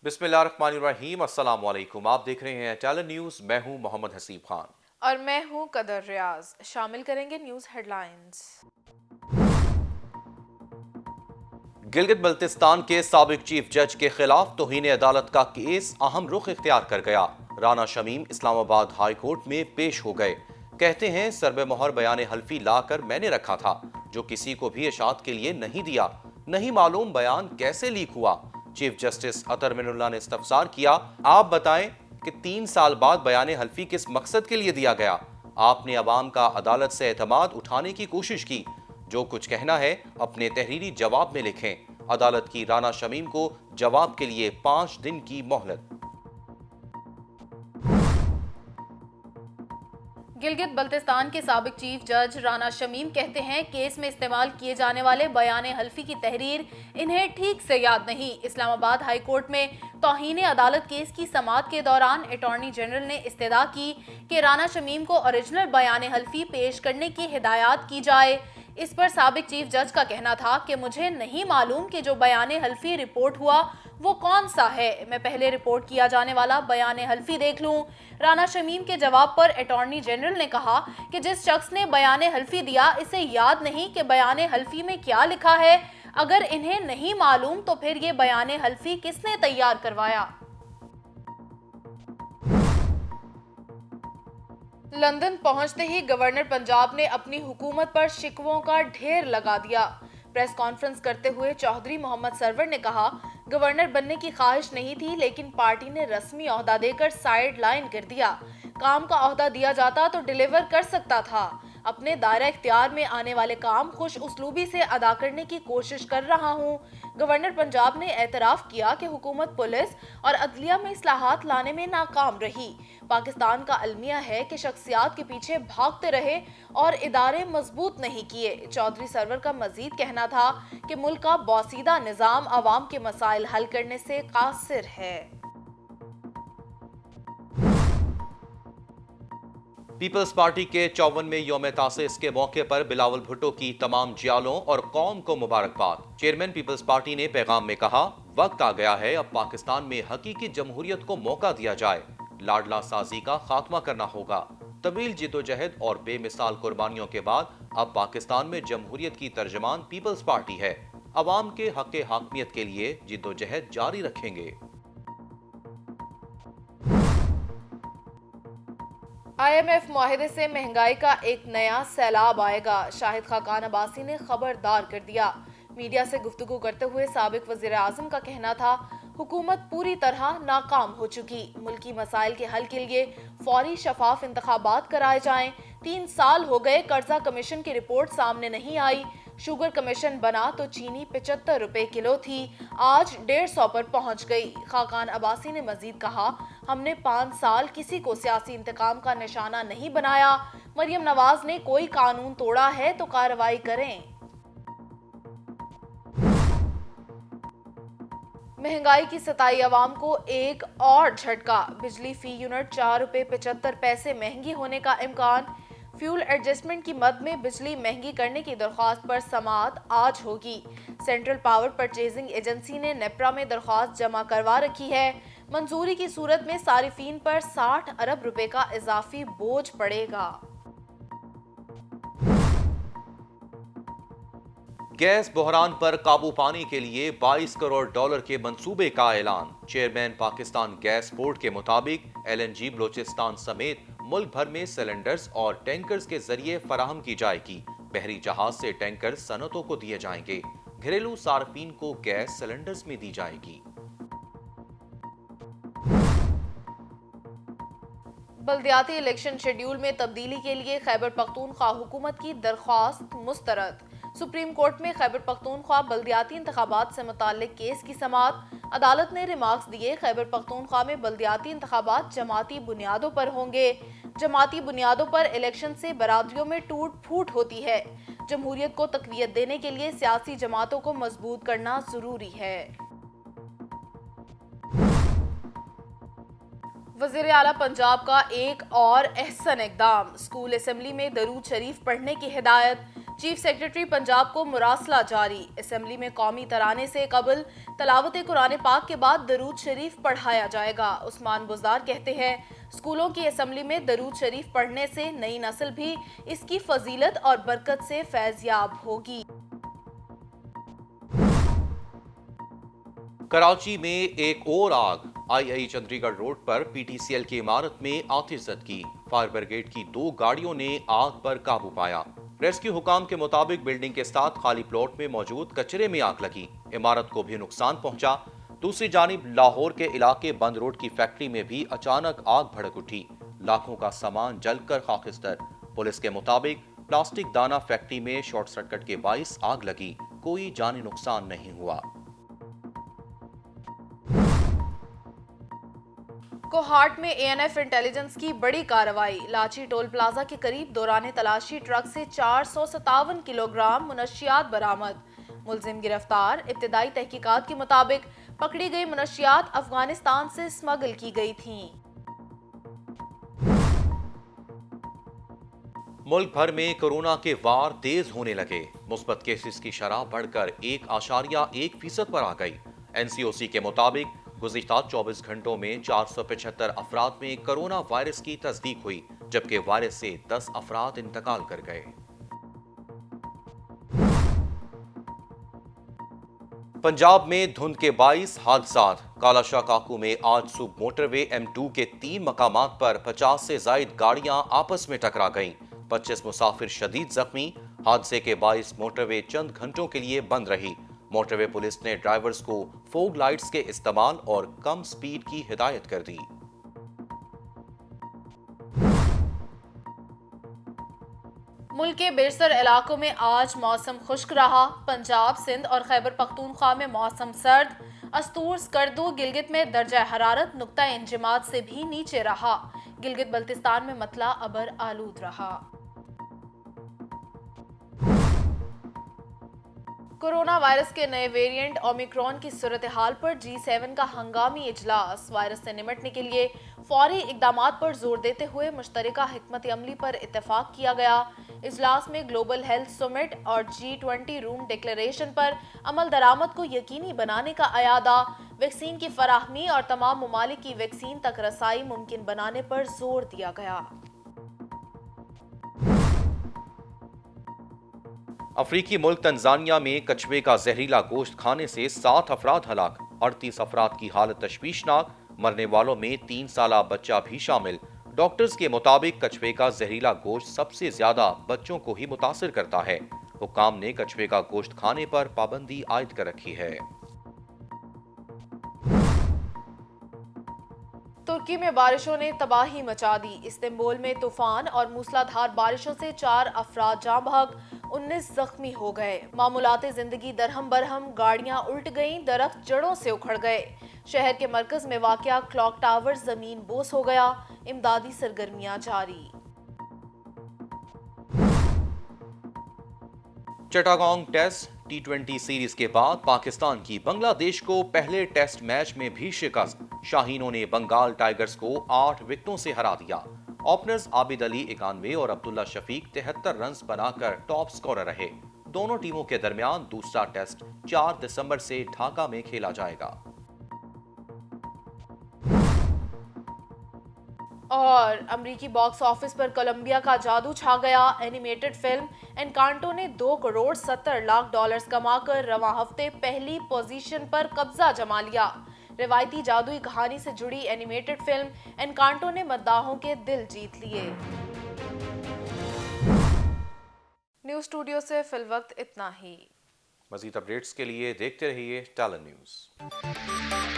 बिस्मिल्लाहिर्रहमानिर्रहीम, अस्सलाम वालेकुम। आप देख रहे हैं टैलेंट न्यूज़। मैं हूं मोहम्मद हसीब खान। और मैं हूं कदर रियाज। शामिल करेंगे न्यूज़ हेडलाइंस। गिलगित बल्तिस्तान के साबिक चीफ जज के खिलाफ तौहीन अदालत का केस अहम रुख इख्तियार कर गया। राना शमीम इस्लामाबाद हाई कोर्ट में पेश हो गए। कहते हैं सरबे मोहर बयान हल्फी लाकर मैंने रखा था, जो किसी को भी इशाअत के लिए नहीं दिया। नहीं मालूम बयान कैसे लीक हुआ। चीफ जस्टिस अतर मिनुल्लाह ने इस्तफसार किया, आप बताएं कि 3 साल बाद बयान हल्फी किस मकसद के लिए दिया गया। आपने अवाम का अदालत से एतमाद उठाने की कोशिश की। जो कुछ कहना है अपने तहरीरी जवाब में लिखें। अदालत की राना शमीम को जवाब के लिए 5 दिन की मोहलत। गिलगित बल्तिस्तान के साबिक चीफ जज राना शमीम कहते हैं केस में इस्तेमाल किए जाने वाले बयान हल्फी की तहरीर इन्हें ठीक से याद नहीं। इस्लामाबाद हाई कोर्ट में तौहीन अदालत केस की समाअत के दौरान अटॉर्नी जनरल ने इस्तदा की कि राना शमीम को ओरिजिनल बयान हल्फी पेश करने की हिदायत की जाए। इस पर साबिक चीफ जज का कहना था कि मुझे नहीं मालूम कि जो बयान हल्फी रिपोर्ट हुआ वो कौन सा है, मैं पहले रिपोर्ट किया जाने वाला बयान हल्फी देख लूं। राना शमीम के जवाब पर अटॉर्नी जनरल ने कहा कि जिस शख्स ने बयान हल्फी दिया इसे याद नहीं कि बयान हल्फी में क्या लिखा है। अगर इन्हें नहीं मालूम तो फिर ये बयान हल्फी किसने तैयार करवाया। लंदन पहुंचते ही गवर्नर पंजाब ने अपनी हुकूमत पर शिकवों का ढेर लगा दिया। प्रेस कॉन्फ्रेंस करते हुए चौधरी मोहम्मद सरवर ने कहा, गवर्नर बनने की ख्वाहिश नहीं थी, लेकिन पार्टी ने रस्मी ओहदा देकर साइड लाइन कर दिया। काम का ओहदा दिया जाता तो डिलीवर कर सकता था। अपने दायरा इख्तियार में आने वाले काम खुश उसलूबी से अदा करने की कोशिश कर रहा हूँ। गवर्नर पंजाब ने एतराफ किया कि हुकूमत पुलिस और अदलिया में इस्लाहात लाने में नाकाम रही। पाकिस्तान का अलमिया है कि शख्सियात के पीछे भागते रहे और इदारे मजबूत नहीं किए। चौधरी सरवर का मजीद कहना था कि मुल्क का बौसीदा निज़ाम अवाम के मसाइल हल करने से कासिर है। पीपल्स पार्टी के 54वें यौम तासीस के मौके पर बिलावल भुट्टो की तमाम जियालों और कौम को मुबारकबाद। चेयरमैन पीपल्स पार्टी ने पैगाम में कहा, वक्त आ गया है अब पाकिस्तान में हकीकी जमहूरियत को मौका दिया जाए। लाडला साजी का खात्मा करना होगा। तवील जिदोजहद और बेमिसाल कुर्बानियों के बाद अब पाकिस्तान में जमहूरियत की तर्जमान पीपल्स पार्टी है। अवाम के हक हाकमियत के लिए जिदोजहद जारी रखेंगे। IMF मुआहिदे से महंगाई का एक नया सैलाब आएगा, शाहिद खाकान अब्बासी ने खबरदार कर दिया। मीडिया से गुफ्तगू करते हुए साबिक वजीर आजम का कहना था, हुकूमत पूरी तरह नाकाम हो चुकी। मुल्की मसाइल के हल के लिए फौरी शफाफ इंतखाबात कराए जाएं। 3 साल हो गए, कर्जा कमीशन की रिपोर्ट सामने नहीं आई। शुगर कमीशन बना तो चीनी 75 रुपए किलो थी, आज 150 पर पहुंच गई। खाकान अब्बासी ने मजीद कहा, हमने 5 साल किसी को सियासी इंतकाम का निशाना नहीं बनाया। मरियम नवाज ने कोई कानून तोड़ा है तो कार्रवाई करें। महंगाई की सताई अवाम को एक और झटका, बिजली फी यूनिट 4 रुपए 75 पैसे महंगी होने का इम्कान। फ्यूल एडजस्टमेंट की मद में बिजली महंगी करने की दरख्वास्त पर समाअत आज होगी। सेंट्रल पावर परचेजिंग एजेंसी ने नेप्रा में दरख्वास्त जमा करवा रखी है। मंजूरी की सूरत में सारिफीन पर 60 अरब रुपए का इजाफी बोझ पड़ेगा। गैस बहरान पर काबू पाने के लिए 22 करोड़ डॉलर के मंसूबे का ऐलान। चेयरमैन पाकिस्तान गैस बोर्ड के मुताबिक LNG बलोचिस्तान समेत मुल्क भर में सिलेंडर्स और टैंकर्स के जरिए फराहम की जाएगी। बहरी जहाज से टैंकर सनतों को दिए जाएंगे। घरेलू सार्फिन को गैस सिलेंडर्स में दी जाएगी। बल्दियाती इलेक्शन शेड्यूल में तब्दीली के लिए खैबर पख्तूनख्वा हुकूमत की दरख्वास्त मुस्तरद। सुप्रीम कोर्ट में खैबर पख्तूनख्वा बल्दियाती इंतखाबात से मुताल्लिक केस की समाअत। अदालत ने रिमार्क्स दिए, खैबर पख्तूनख्वा में बल्दियाती इंतखाबात जमाती बुनियादों पर होंगे। जमाती बुनियादों पर इलेक्शन से बरादरियों में टूट फूट होती है। जमहूरियत को तकवीयत देने के लिए सियासी जमातों को मजबूत करना जरूरी है। वज़ीर आला पंजाब का एक और अहसन इकदाम, स्कूल असेंबली में दरूद शरीफ पढ़ने की हिदायत। चीफ सेक्रेटरी पंजाब को मुरासला जारी। असेंबली में कौमी तराने से कबल तलावत कुरान पाक के बाद दरूद शरीफ पढ़ाया जाएगा। उस्मान बुज़दार कहते हैं स्कूलों की असेंबली में दरूद शरीफ पढ़ने से नई नस्ल भी इसकी फजीलत और बरकत से फैज़याब होगी। कराची में एक और आग। आई चंडीगढ़ रोड पर पीटीसीएल की इमारत में आतिशज़द की। फायर ब्रिगेड की 2 गाड़ियों ने आग पर काबू पाया। रेस्क्यू हुकाम के मुताबिक बिल्डिंग के साथ खाली प्लॉट में मौजूद कचरे में आग लगी। इमारत को भी नुकसान पहुंचा। दूसरी जानिब लाहौर के इलाके बंद रोड की फैक्ट्री में भी अचानक आग भड़क उठी। लाखों का सामान जलकर खाकिस्तर। पुलिस के मुताबिक प्लास्टिक दाना फैक्ट्री में शॉर्ट सर्किट के बाइस आग लगी। कोई जानी नुकसान नहीं हुआ। कोहाट में एएनएफ इंटेलिजेंस की बड़ी कार्रवाई। लाची टोल प्लाजा के करीब दौरान तलाशी ट्रक से 457 किलोग्राम मुनशियात बरामद। मुलजिम गिरफ्तार। इब्तिदाई तहकीकात के मुताबिक पकड़ी गई मुनशियात अफगानिस्तान से स्मगल की गई थीं। मुल्क भर में कोरोना के वार तेज होने लगे। मुस्बत केसेस की शरह बढ़कर 1.1% पर आ गई। एनसीओसी के मुताबिक गुज़िश्ता 24 घंटों में 475 अफराद में कोरोना वायरस की तस्दीक हुई, जबकि वायरस से 10 अफराद इंतकाल कर गए। पंजाब में धुंध के 22 हादसात। कालाशाह काकू में आज सुबह मोटरवे M2 के 3 मकामात पर 50 से जायद गाड़ियां आपस में टकरा गईं। 25 मुसाफिर शदीद जख्मी। हादसे के 22 मोटरवे चंद घंटों के लिए बंद रही। मोटरवे पुलिस ने ड्राइवर्स को फोग लाइट्स के इस्तेमाल और कम स्पीड की हिदायत कर दी। मुल्क के बेशतर इलाकों में आज मौसम खुश्क रहा। पंजाब, सिंध और खैबर पख्तूनख्वा में मौसम सर्द। अस्तूर, स्कर्दू, गिलगित में दर्जा हरारत नुक्ता इंजमात से भी नीचे रहा। गिलगित बल्तिस्तान में मतला अबर आलूद रहा। कोरोना वायरस के नए वेरिएंट ओमिक्रॉन की सूरत हाल पर G7 का हंगामी इजलास। वायरस से निपटने के लिए फौरी इकदामात पर जोर देते हुए मुश्तरका हिकमत अमली पर इत्तेफाक किया गया। इजलास में ग्लोबल हेल्थ समिट और G20 रूम डिक्लेरेशन पर अमल दरामद को यकीनी बनाने का अयादा, वैक्सीन की फराहमी और तमाम ममालिक की वैक्सीन तक रसाई मुमकिन बनाने पर जोर दिया गया। अफ्रीकी मुल्क तंजानिया में कछुए का जहरीला गोश्त खाने से 7 अफराद हलाक। 38 अफराद की हालत तशवीशनाक। मरने वालों में 3 साला बच्चा भी शामिल। डॉक्टर्स के मुताबिक कछुए का जहरीला गोश्त सबसे ज्यादा बच्चों को ही मुतासिर करता है। हुकाम ने कछुए का गोश्त खाने पर पाबंदी आयद कर रखी है। तुर्की में बारिशों ने तबाही मचा दी। इस्तांबुल में तूफान और मूसलाधार बारिशों से 4 अफराद जाँ बहक, 19 जख्मी हो गए। मामूलाते जिंदगी दरहम बरहम, गाड़ियां उल्ट गईं, दरख्त जड़ों से उखड़ गए। शहर के मरकज में वाक़या क्लॉक टावर जमीन बोस हो गया। इमदादी सरगर्मियां जारी। चिटागोंग टेस्ट T20 सीरीज के बाद पाकिस्तान की बांग्लादेश को पहले टेस्ट मैच में भी शिकस्त। शाहीनों ने बंगाल टाइगर्स को 8 विकेटों से हरा दिया। ओपनर्स आबिद अली 91 और अब्दुल्ला शफीक 73 रन बनाकर टॉप स्कोरर रहे। दोनों टीमों के दरमियान दूसरा टेस्ट 4 दिसंबर से ढाका में खेला जाएगा। और अमेरिकी बॉक्स ऑफिस पर कोलंबिया का जादू छा गया। एनिमेटेड फिल्म एनकांटो ने $2.70 करोड़ कमाकर रवां हफ्ते पहली पोजीशन पर कब्जा जमा लिया। रिवायती जादुई कहानी से जुड़ी एनिमेटेड फिल्म एनकांटो ने मद्दाहों के दिल जीत लिए। न्यूज़ स्टूडियो से फिलवक्त इतना ही। मज़ीद अपडेट्स के लिए देखते रहिए टैलेंट न्यूज़।